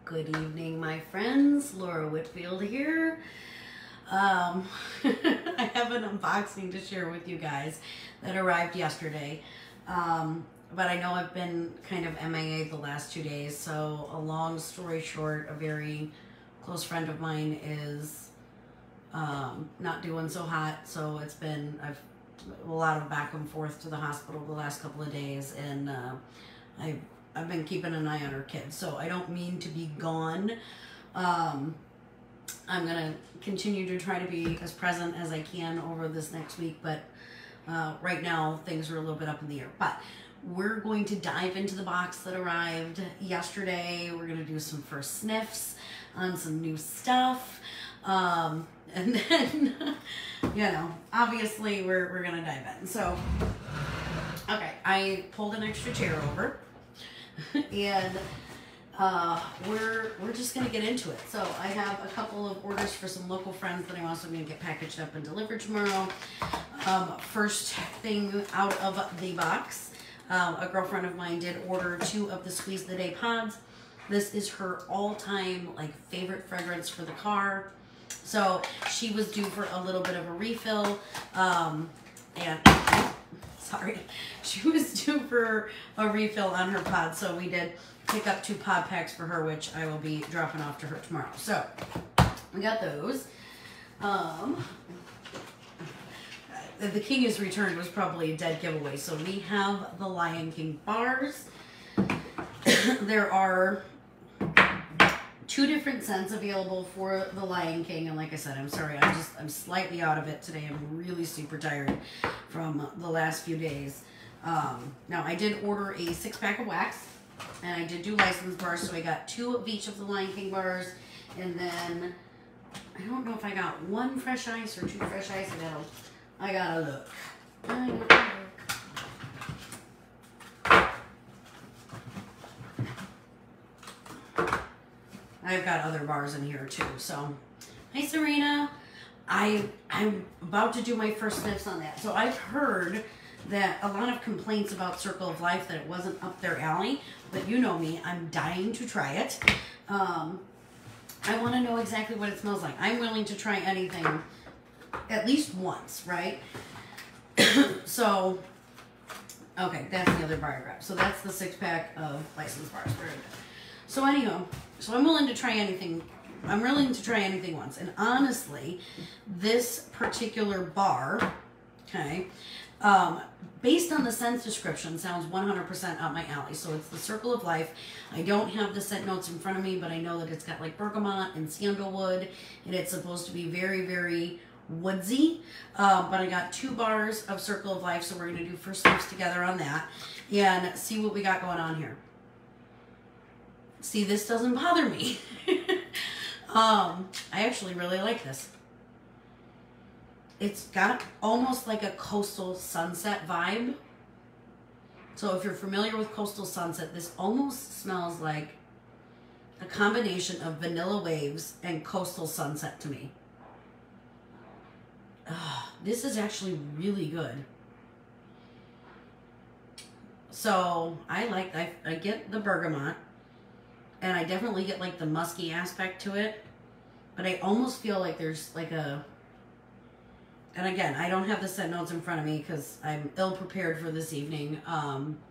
Good evening, my friends. Laura Whitfield here. I have an unboxing to share with you guys that arrived yesterday. But I know I've been kind of MIA the last 2 days, so a long story short, a very close friend of mine is not doing so hot, so it's been a lot of back and forth to the hospital the last couple of days, and I've been keeping an eye on her kids, so I don't mean to be gone. I'm gonna continue to try to be as present as I can over this next week, but right now things are a little bit up in the air. But we're going to dive into the box that arrived yesterday. We're gonna do some first sniffs on some new stuff, and then you know, obviously we're gonna dive in. So okay, I pulled an extra chair over and we're just gonna get into it. So I have a couple of orders for some local friends that I'm also gonna get packaged up and delivered tomorrow. First thing out of the box, a girlfriend of mine did order 2 of the Squeeze the Day pods. This is her all-time like favorite fragrance for the car. So she was due for a little bit of a refill, and sorry, she was due for a refill on her pod, so we did pick up 2 pod packs for her, which I will be dropping off to her tomorrow. So we got those. The King is Returned was probably a dead giveaway. So we have the Lion King bars. There are 2 different scents available for the Lion King, and like I said, I'm sorry, I'm slightly out of it today. I'm really super tired from the last few days. Now I did order a 6-pack of wax, and I did do license bars, so I got 2 of each of the Lion King bars, and then I don't know if I got 1 fresh ice or 2 fresh ice. I gotta look. I've got other bars in here too. So, hi Serena. I'm about to do my first sniffs on that. So I've heard that a lot of complaints about Circle of Life, that it wasn't up their alley, but you know me, I'm dying to try it. I want to know exactly what it smells like. I'm willing to try anything at least once, right? So, okay, that's the other bar I grabbed. So that's the 6-pack of licensed bars. Very good. So anyhow, so I'm willing to try anything. I'm willing to try anything once. And honestly, this particular bar, okay, based on the scent description, sounds 100% up my alley. So it's the Circle of Life. I don't have the scent notes in front of me, but I know that it's got like bergamot and sandalwood, and it's supposed to be very, very woodsy. But I got 2 bars of Circle of Life, so we're going to do first sniffs together on that and see what we got going on here. See, this doesn't bother me. I actually really like this. It's got almost like a coastal sunset vibe. So if you're familiar with coastal sunset, this almost smells like a combination of Vanilla Waves and coastal sunset to me. This is actually really good. So I get the bergamot, and I definitely get like the musky aspect to it, but I almost feel like there's like a, and again, I don't have the scent notes in front of me because I'm ill prepared for this evening,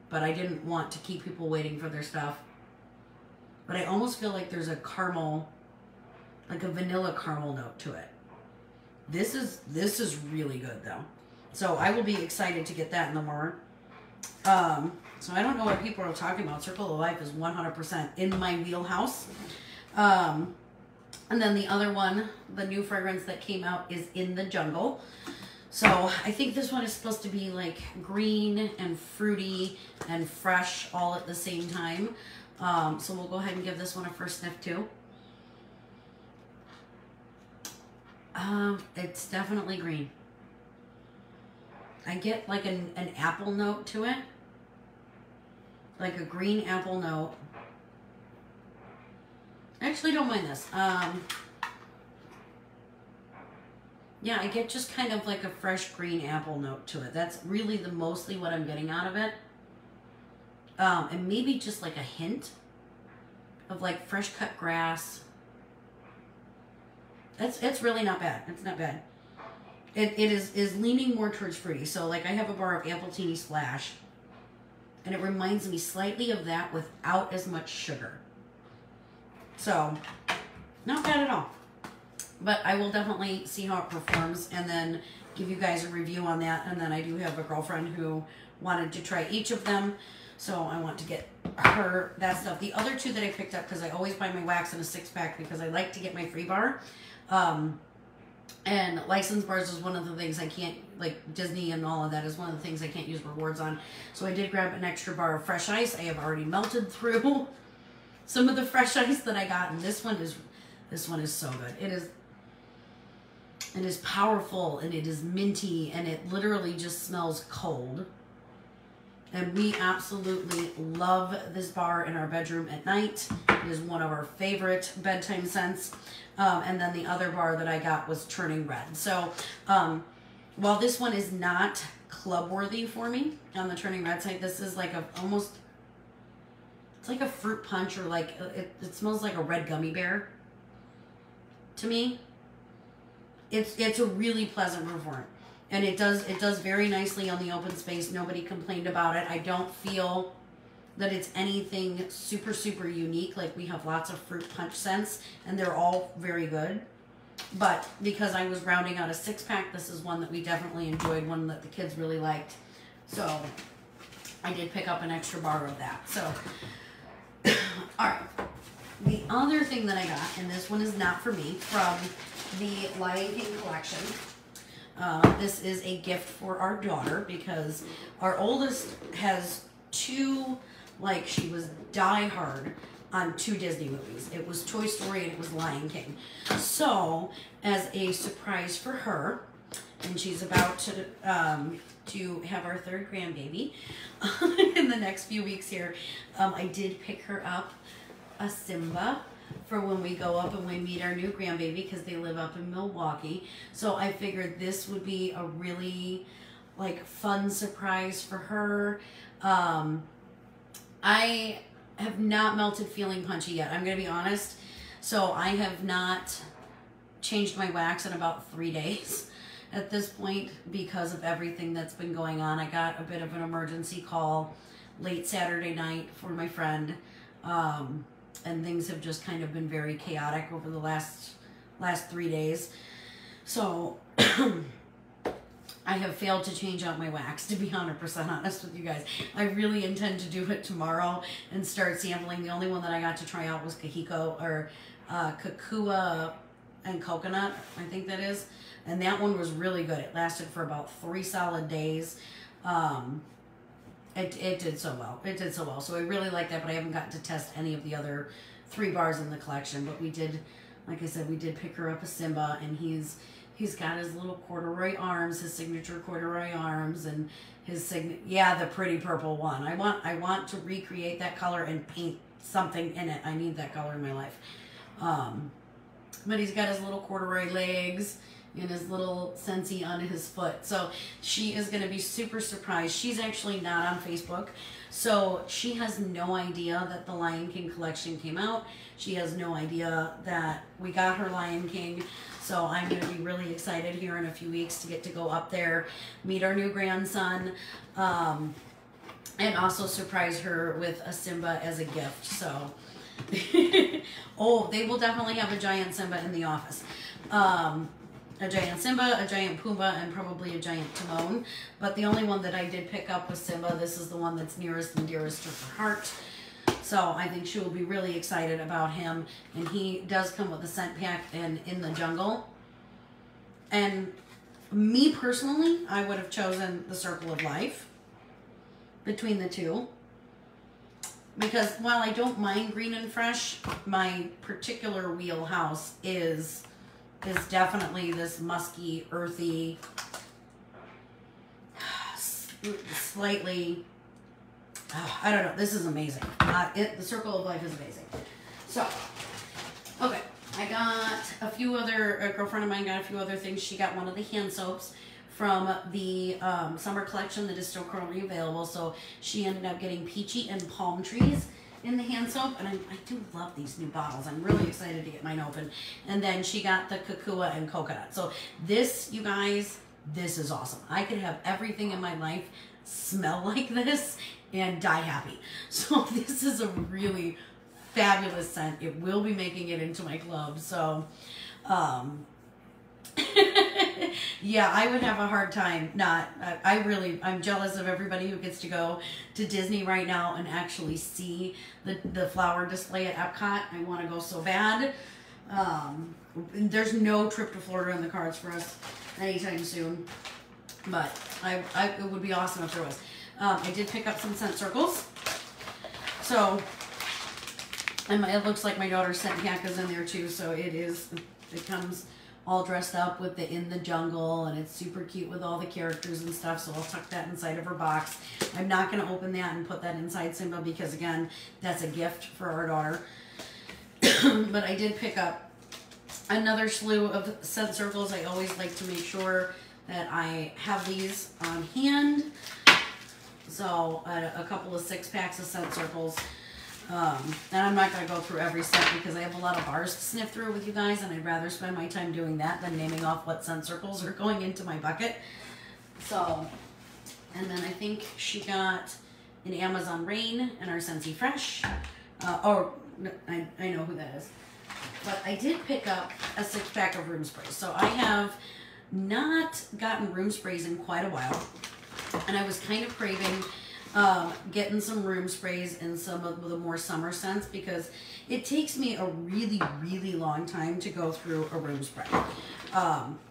but I didn't want to keep people waiting for their stuff. But I almost feel like there's a caramel, like a vanilla caramel note to it. This is really good though. So I will be excited to get that in the morning. So I don't know what people are talking about. Circle of Life is 100% in my wheelhouse. And then the other one, the new fragrance that came out, is In the Jungle. So I think this one is supposed to be like green and fruity and fresh all at the same time. So we'll go ahead and give this one a first sniff too. It's definitely green. I get like an apple note to it. Like a green apple note. I actually don't mind this. Yeah, I get just kind of like a fresh green apple note to it. That's really mostly what I'm getting out of it. And maybe just like a hint of like fresh cut grass. It's really not bad. It's not bad. It is leaning more towards fruity. So like I have a bar of Appletini Splash, and it reminds me slightly of that without as much sugar. So not bad at all. But I will definitely see how it performs and then give you guys a review on that. And then I do have a girlfriend who wanted to try each of them, so I want to get her that stuff. The other two that I picked up, because I always buy my wax in a 6-pack because I like to get my free bar. And license bars is one of the things I can't, like Disney and all of that is one of the things I can't use rewards on. So I did grab an extra bar of fresh ice. I have already melted through some of the fresh ice that I got, and this one is so good. It is powerful, and it is minty, and it literally just smells cold. And we absolutely love this bar in our bedroom at night. It is one of our favorite bedtime scents. And then the other bar that I got was Turning Red. So while this one is not club worthy for me on the Turning Red side, this is like it's like a fruit punch, or like it smells like a red gummy bear to me. It's a really pleasant performance. And it does very nicely on the open space. Nobody complained about it. I don't feel that it's anything super, super unique. Like, we have lots of fruit punch scents, and they're all very good. But because I was rounding out a 6-pack, this is one that we definitely enjoyed, one that the kids really liked. So I did pick up an extra bar of that. So, all right. The other thing that I got, and this one is not for me, from the Lion King collection. This is a gift for our daughter, because our oldest has two, like, she was diehard on 2 Disney movies. It was Toy Story and it was Lion King. So, as a surprise for her, and she's about to have our 3rd grandbaby in the next few weeks here, I did pick her up a Simba for when we go up and we meet our new grandbaby, because they live up in Milwaukee. So I figured this would be a really like fun surprise for her. I have not melted feeling punchy yet, I'm gonna be honest. So I have not changed my wax in about 3 days at this point because of everything that's been going on. I got a bit of an emergency call late Saturday night for my friend. And things have just kind of been very chaotic over the last 3 days. So I have failed to change out my wax, to be 100% honest with you guys. I really intend to do it tomorrow and start sampling. The only one that I got to try out was Kakua and Coconut, I think that is. And that one was really good. It lasted for about 3 solid days. It did so well. It did so well. So I really like that, but I haven't gotten to test any of the other 3 bars in the collection. But we did, like I said, we did pick her up a Simba, and he's got his little corduroy arms, his signature corduroy arms, and his the pretty purple one. I want to recreate that color and paint something in it. I need that color in my life. But he's got his little corduroy legs and his little Scentsy on his foot. So she is going to be super surprised. She's actually not on Facebook, so she has no idea that the Lion King collection came out. She has no idea that we got her Lion King. So I'm going to be really excited here in a few weeks to get to go up there, meet our new grandson, and also surprise her with a Simba as a gift. So, oh, they will definitely have a giant Simba in the office. A giant Simba, a giant Pumbaa, and probably a giant Timon. But the only one that I did pick up was Simba. This is the one that's nearest and dearest to her heart. So I think she will be really excited about him. And he does come with a scent pack and In the Jungle. And me personally, I would have chosen the Circle of Life between the two. Because while I don't mind green and fresh, my particular wheelhouse is definitely this musky, earthy, slightly, I don't know, this is amazing. The Circle of Life is amazing. So, okay, I got a few other, a girlfriend of mine got a few other things. She got one of the hand soaps from the summer collection that is still currently available. So she ended up getting Peachy and Palm Trees in the hand soap, and I do love these new bottles. I'm really excited to get mine open. And then she got the Kakua and Coconut. So this, you guys, this is awesome. I could have everything in my life smell like this and die happy. So this is a really fabulous scent. It will be making it into my club. So yeah, I would have a hard time not. I'm jealous of everybody who gets to go to Disney right now and actually see the flower display at Epcot. I want to go so bad. There's no trip to Florida in the cards for us anytime soon, but it would be awesome if there was. I did pick up some scent circles. So, and it looks like my daughter's scent pack is in there too, so it comes all dressed up with the In the Jungle, and it's super cute with all the characters and stuff, so I'll tuck that inside of her box. I'm not going to open that and put that inside Simba because, again, that's a gift for our daughter. But I did pick up another slew of scent circles. I always like to make sure that I have these on hand. So a couple of 6-packs of scent circles. And I'm not going to go through every scent because I have a lot of bars to sniff through with you guys, and I'd rather spend my time doing that than naming off what scent circles are going into my bucket. So, and then I think she got an Amazon Rain and our Scentsy Fresh. I know who that is. But I did pick up a 6-pack of room sprays. So I have not gotten room sprays in quite a while. And I was kind of craving getting some room sprays and some of the more summer scents because it takes me a really, really long time to go through a room spray.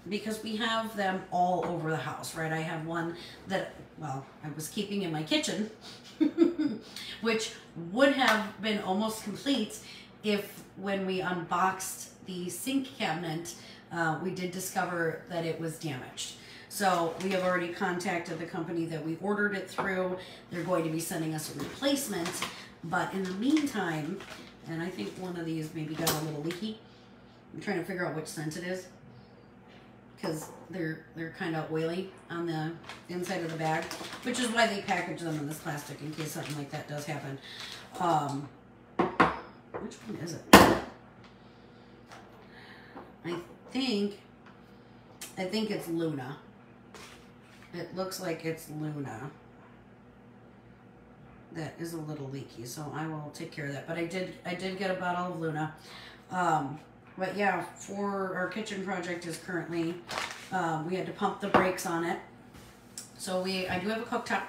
Because we have them all over the house, right? I have one that, well, I was keeping in my kitchen, which would have been almost complete if when we unboxed the sink cabinet, we did discover that it was damaged. So we have already contacted the company that we ordered it through. They're going to be sending us a replacement. But in the meantime, and I think one of these maybe got a little leaky. I'm trying to figure out which scent it is because they're kind of oily on the inside of the bag, which is why they package them in this plastic in case something like that does happen. Which one is it? I think it's Luna. It looks like it's Luna. That is a little leaky, so I will take care of that. But I did get a bottle of Luna. But yeah, for our kitchen project is currently, we had to pump the brakes on it. So I do have a cooktop.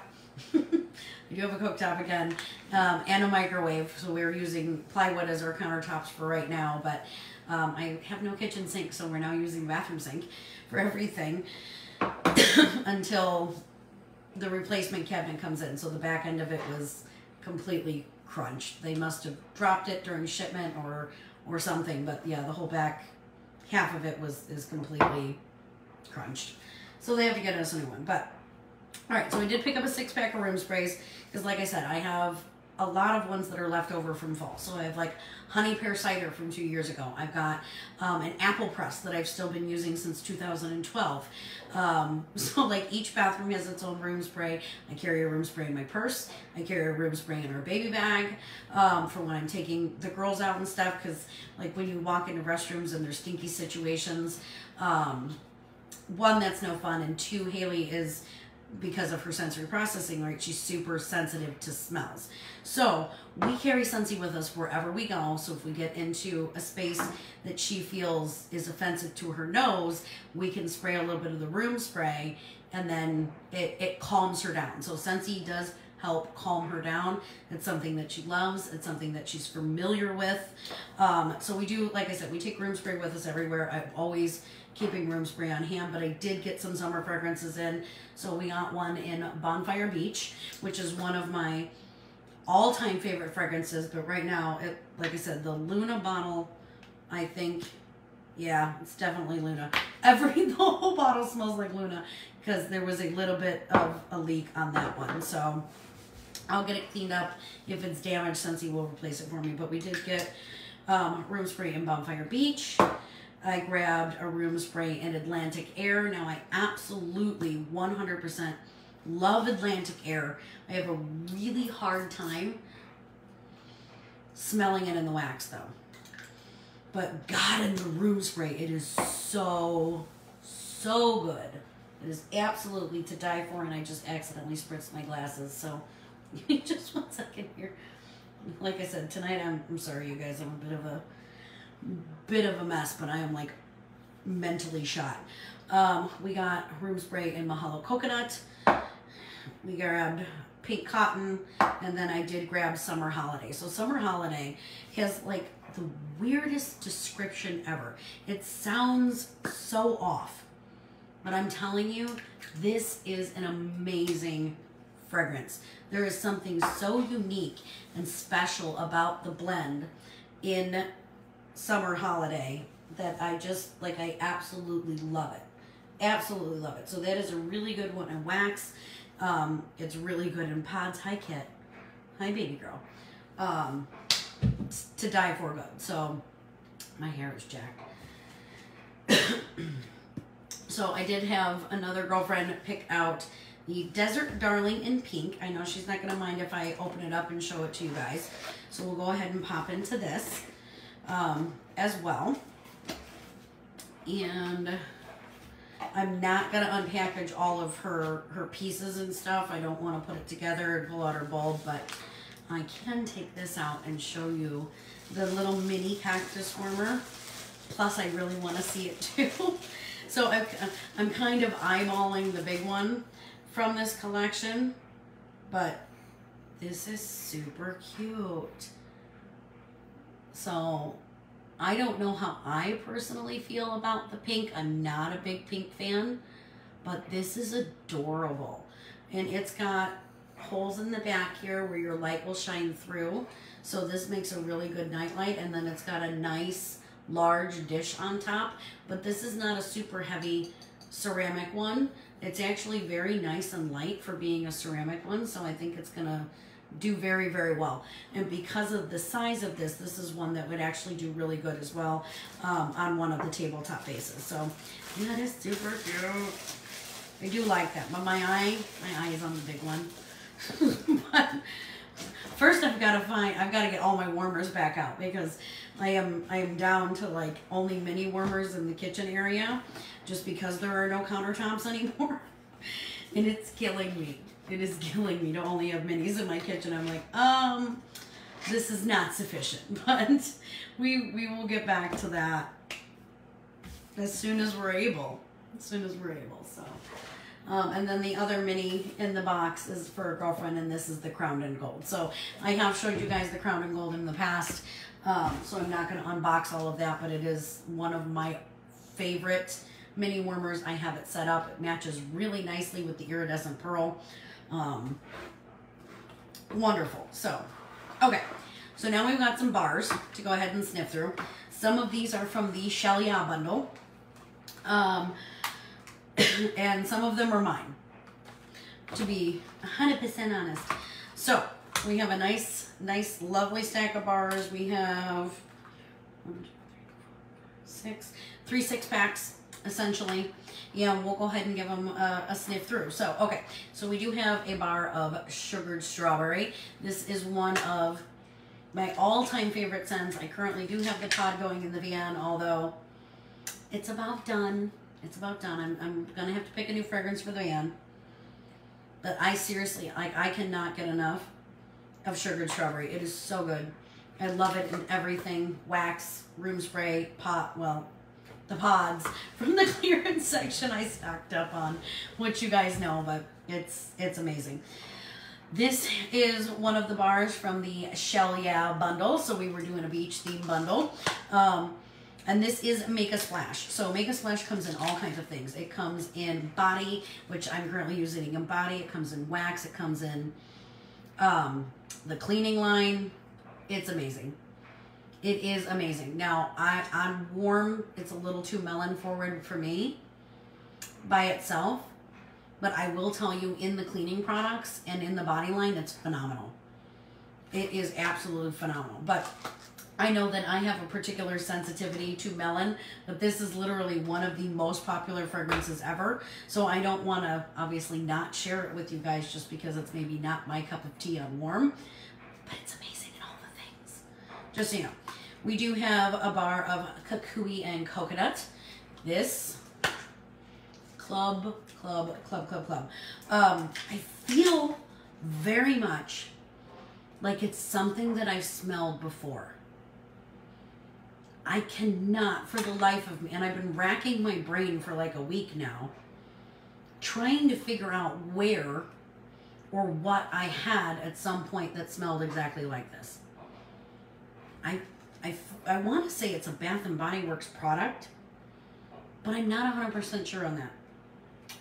I do have a cooktop again, and a microwave. So we're using plywood as our countertops for right now. But I have no kitchen sink, so we're now using bathroom sink for everything until the replacement cabinet comes in. So the back end of it was completely crunched. They must have dropped it during shipment or something. But yeah, the whole back half of it is completely crunched. So they have to get us a new one. But all right, so we did pick up a 6-pack of room sprays because, like I said, I have a lot of ones that are left over from fall. So I have like honey pear cider from 2 years ago. I've got an apple press that I've still been using since 2012. So like each bathroom has its own room spray. I carry a room spray in my purse. I carry a room spray in our baby bag for when I'm taking the girls out and stuff. Because like when you walk into restrooms and there's stinky situations, one, that's no fun, and two, Haley is, because of her sensory processing, right, she's super sensitive to smells. So we carry Scentsy with us wherever we go. So if we get into a space that she feels is offensive to her nose, we can spray a little bit of the room spray, and then it calms her down. So Scentsy does help calm her down. It's something that she loves. It's something that she's familiar with. So we do, like I said, we take room spray with us everywhere. I'm always keeping room spray on hand, but I did get some summer fragrances in. So we got one in Bonfire Beach, which is one of my all-time favorite fragrances. But right now, like I said, the Luna bottle, I think, yeah, it's definitely Luna. The whole bottle smells like Luna because there was a little bit of a leak on that one. So I'll get it cleaned up. If it's damaged, Scentsy will replace it for me. But we did get room spray in Bonfire Beach. I grabbed a room spray in Atlantic Air. Now I absolutely 100% love Atlantic Air. I have a really hard time smelling it in the wax though. But God, in the room spray, it is so good. It is absolutely to die for, and I just accidentally spritzed my glasses. So just 1 second here. Like I said, tonight I'm sorry you guys, I'm a bit of a mess, but I am like mentally shot. We got room spray in Mahalo Coconut. We grabbed Pink Cotton, and then I did grab Summer Holiday. So Summer Holiday has like the weirdest description ever. It sounds so off, but I'm telling you, this is an amazing fragrance. There is something so unique and special about the blend in Summer Holiday that I just, like, I absolutely love it. Absolutely love it. So that is a really good one in wax. It's really good in pods. Hi, Kit. Hi, baby girl. To die for good. So my hair is jacked. So I did have another girlfriend pick out the Desert Darling in pink. I know she's not going to mind if I open it up and show it to you guys. So we'll go ahead and pop into this as well. And I'm not going to unpackage all of her pieces and stuff. I don't want to put it together and pull out her bulb, but I can take this out and show you the little mini cactus warmer. Plus, I really want to see it too. So I'm kind of eyeballing the big one from this collection, but this is super cute. So I don't know how I personally feel about the pink. I'm not a big pink fan, but this is adorable. And it's got holes in the back here where your light will shine through. So this makes a really good night light. And then it's got a nice large dish on top. But this is not a super heavy ceramic one. It's actually very nice and light for being a ceramic one. So I think it's gonna do very, very well. And because of the size of this, this is one that would actually do really good as well on one of the tabletop bases. So that is super cute. I do like that, but my eye is on the big one. But first I've got to get all my warmers back out, because I am down to like only mini warmers in the kitchen area, just because there are no countertops anymore. And it's killing me. It is killing me to only have minis in my kitchen. I'm like, this is not sufficient. But we will get back to that as soon as we're able. So, and then the other mini in the box is for a girlfriend, and this is the Crowned in Gold. So I have showed you guys the Crowned in Gold in the past, so I'm not going to unbox all of that, but it is one of my favorite mini warmers. I have it set up. It matches really nicely with the iridescent pearl. Wonderful. So, okay. So now we've got some bars to go ahead and sniff through. Some of these are from the Shell Ya bundle. And some of them are mine, to be 100% honest. So we have a nice, lovely stack of bars. We have 3 6-packs essentially. Yeah, we'll go ahead and give them a sniff through. So, okay, so we do have a bar of Sugared Strawberry. This is one of my all-time favorite scents. I currently do have the pod going in the van, although it's about done. It's about done. I'm gonna have to pick a new fragrance for the van. But I seriously, I cannot get enough of Sugared Strawberry. It is so good. I love it in everything. Wax, room spray, the pods from the clearance section I stocked up on, which you guys know, but it's amazing. This is one of the bars from the Shell Ya bundle. So we were doing a beach theme bundle. And this is Make a Splash. So Make a Splash comes in all kinds of things. It comes in body, which I'm currently using in body. It comes in wax. It comes in the cleaning line. It's amazing. It is amazing. Now, I'm warm. It's a little too melon forward for me by itself. But I will tell you, in the cleaning products and in the body line, it's phenomenal. It is absolutely phenomenal. But I know that I have a particular sensitivity to melon, but this is literally one of the most popular fragrances ever. So I don't want to obviously not share it with you guys just because it's maybe not my cup of tea on warm, but it's amazing in all the things. just so you know. We do have a bar of Kakua and Coconut. This club. I feel very much like it's something that I've smelled before. I cannot for the life of me, and I've been racking my brain for like a week now, trying to figure out where or what I had at some point that smelled exactly like this. I want to say it's a Bath and Body Works product, but I'm not 100% sure on that.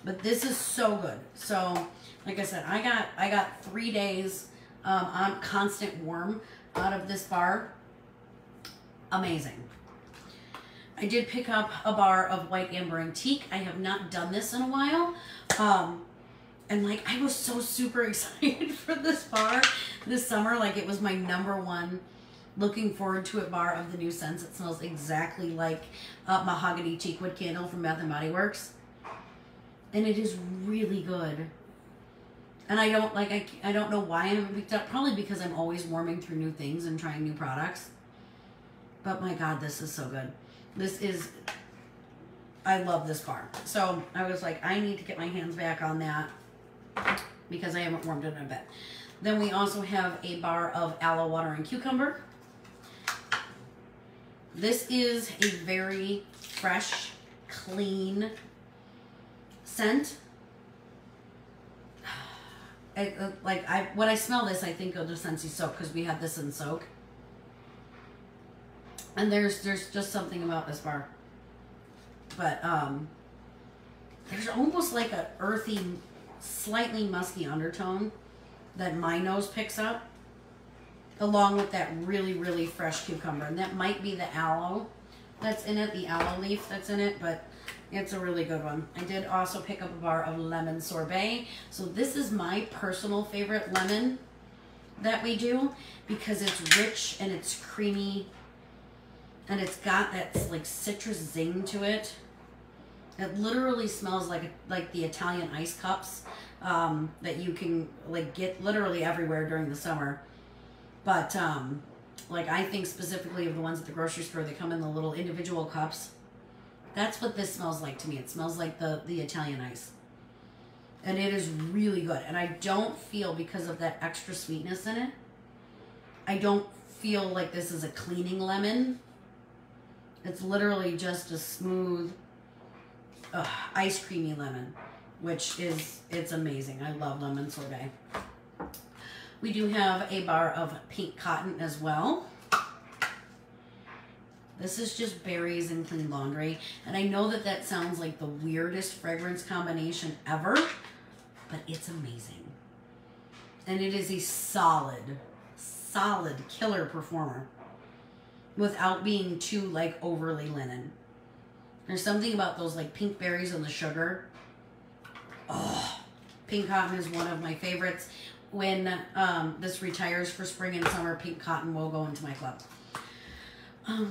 But this is so good. So, like I said, I got 3 days on constant warm out of this bar. Amazing. I did pick up a bar of White Amber Antique. I have not done this in a while. And like, I was so super excited for this bar this summer. Like, it was my #1 looking forward to it bar of the new scents. It smells exactly like Mahogany Teakwood Candle from Bath and Body Works. And it is really good. And I don't know why I haven't picked up. Probably because I'm always warming through new things and trying new products. But my God, this is so good. I love this bar. So I was like, I need to get my hands back on that because I haven't warmed it in a bit. Then we also have a bar of Aloe Water and Cucumber. This is a very fresh, clean scent. When I smell this, I think of the Scentsy soap because we have this in soak. And there's just something about this bar. But there's almost like a earthy, slightly musky undertone that my nose picks up, along with that really, really fresh cucumber. And that might be the aloe that's in it, the aloe leaf that's in it, but it's a really good one. I did also pick up a bar of lemon sorbet. So this is my personal favorite lemon that we do because it's rich and it's creamy and it's got that like citrus zing to it. It literally smells like the Italian ice cups that you can like get literally everywhere during the summer. But like I think specifically of the ones at the grocery store, they come in the little individual cups. That's what this smells like to me. It smells like the Italian ice. And it is really good. And I don't feel, because of that extra sweetness in it, I don't feel like this is a cleaning lemon. It's literally just a smooth, ice creamy lemon, which is, it's amazing. I love lemon sorbet. We do have a bar of pink cotton as well. This is just berries and clean laundry. And I know that that sounds like the weirdest fragrance combination ever, but it's amazing. And it is a solid killer performer without being too like overly linen. There's something about those like pink berries and the sugar. Oh, pink cotton is one of my favorites. When this retires for spring and summer, pink cotton will go into my club.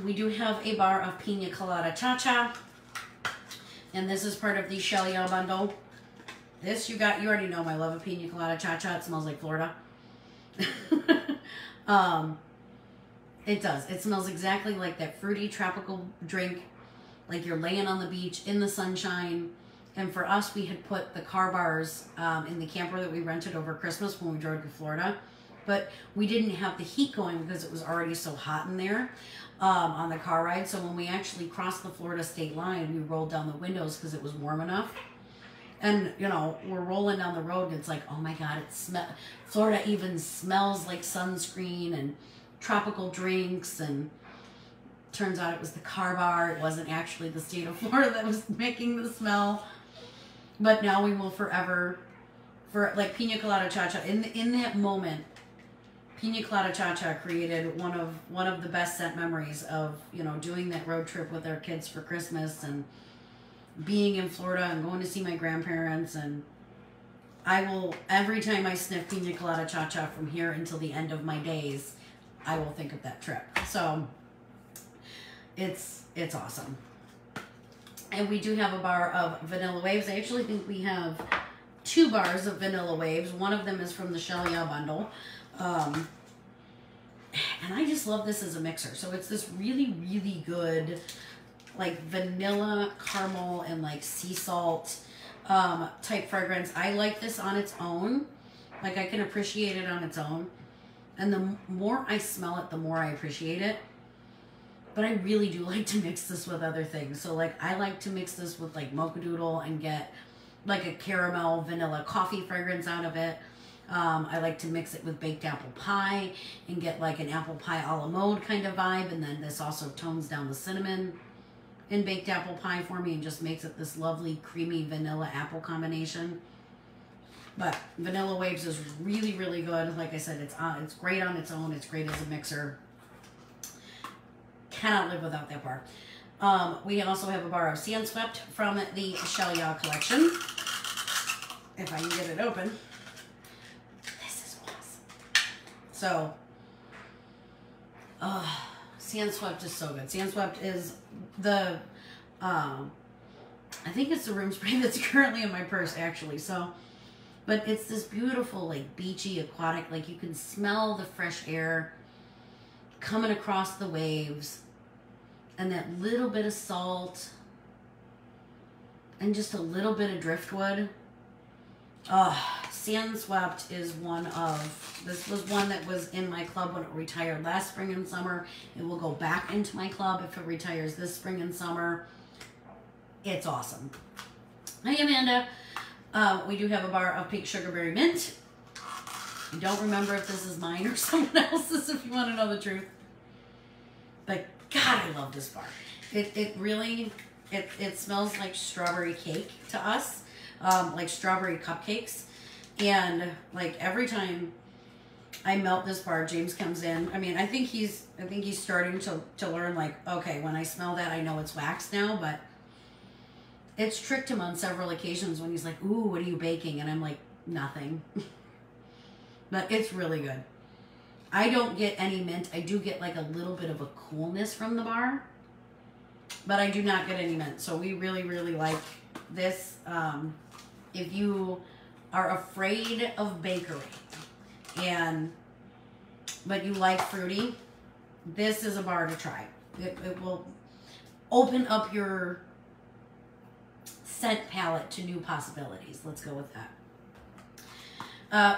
We do have a bar of Pina Colada Cha-Cha. And this is part of the Shell Yell bundle. This you already know my love of Pina Colada Cha-Cha. It smells like Florida. It does. It smells exactly like that fruity tropical drink. Like you're laying on the beach in the sunshine. And for us, we had put the car bars in the camper that we rented over Christmas when we drove to Florida. But we didn't have the heat going because it was already so hot in there on the car ride. So when we actually crossed the Florida state line, we rolled down the windows because it was warm enough. And, you know, we're rolling down the road and it's like, oh my God, Florida even smells like sunscreen and tropical drinks. And turns out it was the car bar. It wasn't actually the state of Florida that was making the smell. But now we will forever, like Pina Colada Cha-Cha, in that moment, Pina Colada Cha-Cha created one of the best scent memories of, you know, doing that road trip with our kids for Christmas and being in Florida and going to see my grandparents. And I will, every time I sniff Pina Colada Cha-Cha from here until the end of my days, I will think of that trip. So it's awesome. And we do have a bar of Vanilla Waves. I actually think we have 2 bars of Vanilla Waves. One of them is from the Shell Yell bundle. And I just love this as a mixer. So it's this really, really good, like vanilla, caramel, and like sea salt type fragrance. I like this on its own. Like I can appreciate it on its own. And the more I smell it, the more I appreciate it. But I really do like to mix this with other things. So like I like to mix this with like Mocha Doodle and get like a caramel vanilla coffee fragrance out of it. I like to mix it with baked apple pie and get like an apple pie a la mode kind of vibe. And then this also tones down the cinnamon in baked apple pie for me and just makes it this lovely creamy vanilla apple combination. But Vanilla Waves is really, really good. Like I said, it's great on its own. It's great as a mixer. Cannot live without that bar. We also have a bar of Sandswept from the Shelia collection. If I can get it open. This is awesome. So, Sandswept is so good. Sandswept is the, I think it's the room spray that's currently in my purse actually. So, but it's this beautiful, like beachy, aquatic, like you can smell the fresh air coming across the waves and that little bit of salt and just a little bit of driftwood. Sandswept is this was one that was in my club when it retired last spring and summer. It will go back into my club if it retires this spring and summer. It's awesome. Hi, Amanda. We do have a bar of Pink Sugarberry Mint. I don't remember if this is mine or someone else's, if you want to know the truth. But God, I love this bar. It really smells like strawberry cake to us, like strawberry cupcakes. And like every time I melt this bar, James comes in. I mean, I think he's starting to learn, like, okay, when I smell that, I know it's wax now, but it's tricked him on several occasions when he's like, ooh, what are you baking? And I'm like, nothing. But it's really good. I don't get any mint. I do get like a little bit of a coolness from the bar, but I do not get any mint. So we really, really like this. If you are afraid of bakery but you like fruity, this is a bar to try. It will open up your scent palette to new possibilities. Let's go with that.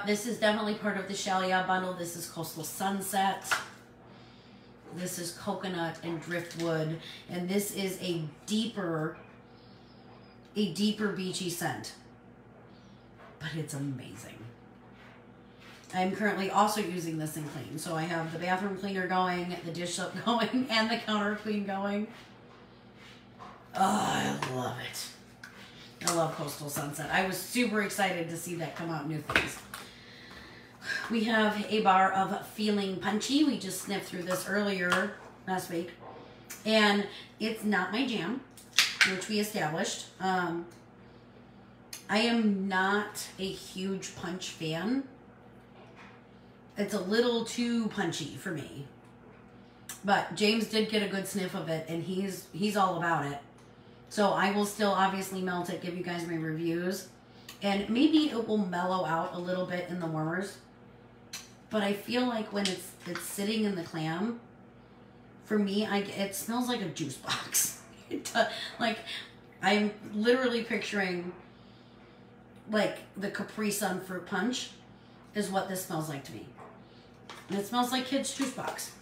This is definitely part of the Shelia bundle. This is Coastal Sunset. This is Coconut and Driftwood. And this is a deeper beachy scent. But it's amazing. I'm currently also using this in clean. So I have the bathroom cleaner going, the dish soap going, and the counter clean going. Oh, I love it. I love Coastal Sunset. I was super excited to see that come out new things. We have a bar of Feeling Punchy. We just sniffed through this earlier last week. And it's not my jam, which we established. I am not a huge punch fan. It's a little too punchy for me. But James did get a good sniff of it, and he's all about it. So I will still obviously melt it, give you guys my reviews. And maybe it will mellow out a little bit in the warmers. But I feel like when it's sitting in the clam, for me, it smells like a juice box. Like, I'm literally picturing, like, the Capri Sun fruit punch is what this smells like to me. And it smells like kids' juice box.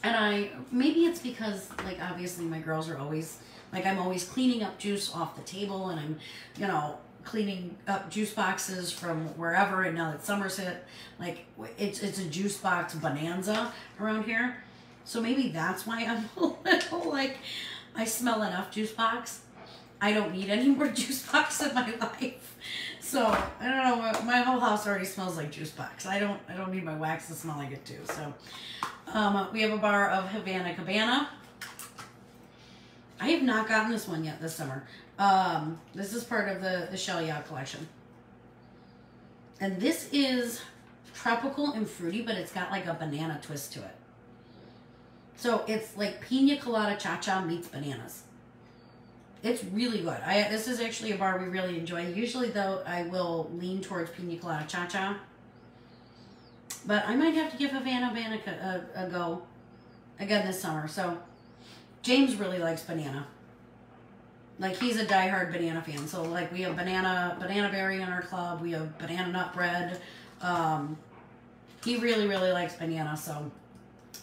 And maybe it's because, like, obviously my girls are always, like, I'm always cleaning up juice off the table, and I'm, you know, cleaning up juice boxes from wherever, and now that summer's hit, like, it's a juice box bonanza around here. So maybe that's why I'm a little, like, I smell enough juice box. I don't need any more juice box in my life. So, I don't know, my whole house already smells like juice box. I don't need my wax to smell like it too. So, we have a bar of Havana Cabana. I have not gotten this one yet this summer. This is part of the Shelia collection. And this is tropical and fruity, but it's got like a banana twist to it. So it's like Pina Colada Cha-Cha meets bananas. It's really good. This is actually a bar we really enjoy. Usually, though, I will lean towards Pina Colada Cha-Cha. But I might have to give Havana a go again this summer. So James really likes banana. Like, he's a diehard banana fan. So, like, we have banana berry in our club. We have banana nut bread. He really, really likes banana. So I'm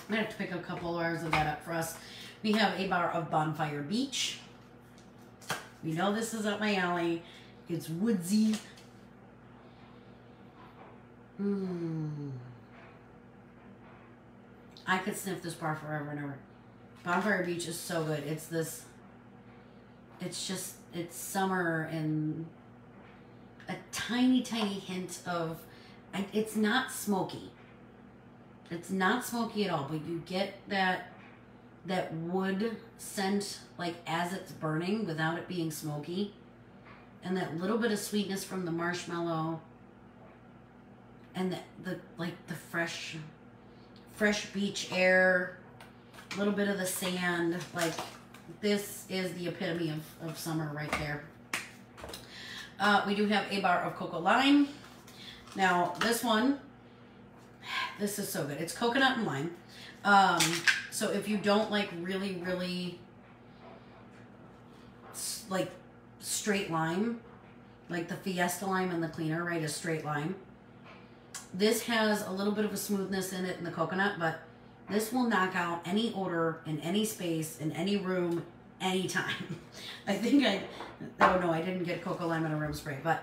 going to have to pick a couple bars of that up for us. We have a bar of Bonfire Beach. We know this is up my alley. It's woodsy. I could sniff this bar forever and ever. Bonfire Beach is so good. It's summer and a tiny, tiny hint of, it's not smoky. It's not smoky at all, but you get that wood scent, like, as it's burning without it being smoky. And that little bit of sweetness from the marshmallow. And the fresh beach air, a little bit of the sand. Like, this is the epitome of summer right there. We do have a bar of Cocoa Lime. Now, this is so good. It's coconut and lime. So if you don't like really, really, like, straight lime, like the Fiesta lime and the cleaner, right, is straight lime. This has a little bit of a smoothness in it in the coconut, but this will knock out any odor in any space, in any room, anytime. I didn't get cocoa lime in a room spray, but,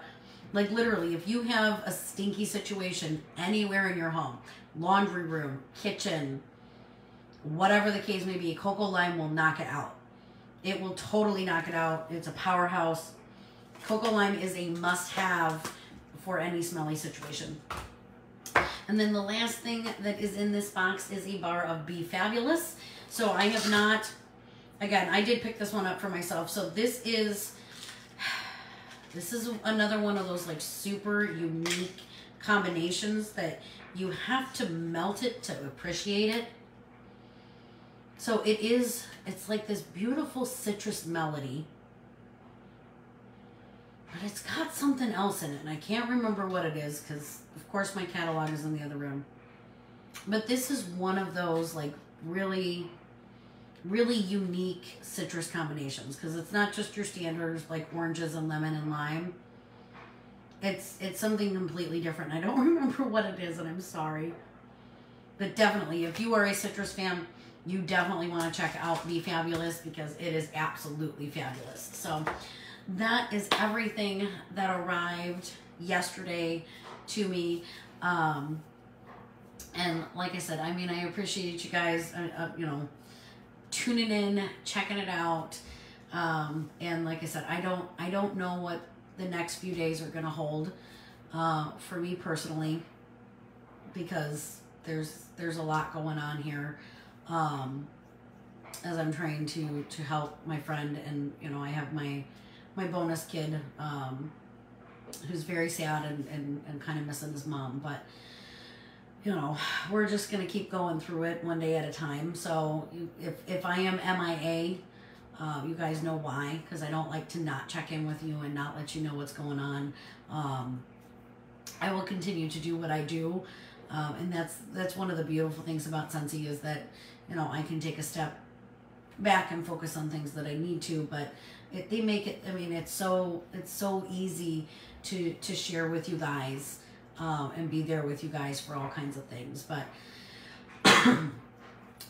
like, literally, if you have a stinky situation anywhere in your home, laundry room, kitchen, whatever the case may be, cocoa lime will knock it out. It will totally knock it out. It's a powerhouse. Cocoa lime is a must-have for any smelly situation. And then the last thing that is in this box is a bar of Be Fabulous. So I have not, again, I did pick this one up for myself. So this is another one of those, like, super unique combinations that you have to melt it to appreciate it. So it's like this beautiful citrus melody, but it's got something else in it, and I can't remember what it is because, of course, my catalog is in the other room. But this is one of those, like, really, really unique citrus combinations, because it's not just your standards, like, oranges and lemon and lime. It's something completely different. I don't remember what it is, and I'm sorry. But definitely, if you are a citrus fan, you definitely want to check out Be Fabulous, because it is absolutely fabulous. So that is everything that arrived yesterday to me. And like I said, I mean, I appreciate you guys, tuning in, checking it out. And like I said, I don't know what the next few days are going to hold for me personally, because there's a lot going on here. As I'm trying to help my friend, and, I have my bonus kid, who's very sad and kind of missing his mom, but, we're just going to keep going through it one day at a time. So if I am MIA, you guys know why, because I don't like to not check in with you and not let you know what's going on. I will continue to do what I do. And that's one of the beautiful things about Scentsy, is that, I can take a step back and focus on things that I need to, but they make it, I mean, it's so easy to share with you guys, and be there with you guys for all kinds of things. But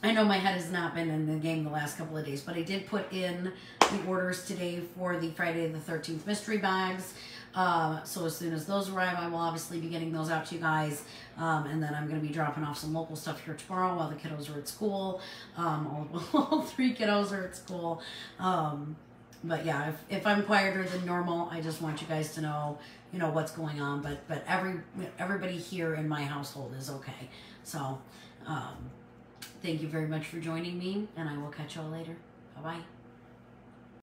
I know my head has not been in the game the last couple of days, but I did put in the orders today for the Friday the 13th mystery bags. So as soon as those arrive, I will obviously be getting those out to you guys. And then I'm going to be dropping off some local stuff here tomorrow while the kiddos are at school. All three kiddos are at school. But yeah, if I'm quieter than normal, I just want you guys to know, what's going on. But everybody here in my household is okay. So, thank you very much for joining me, and I will catch y'all later. Bye-bye.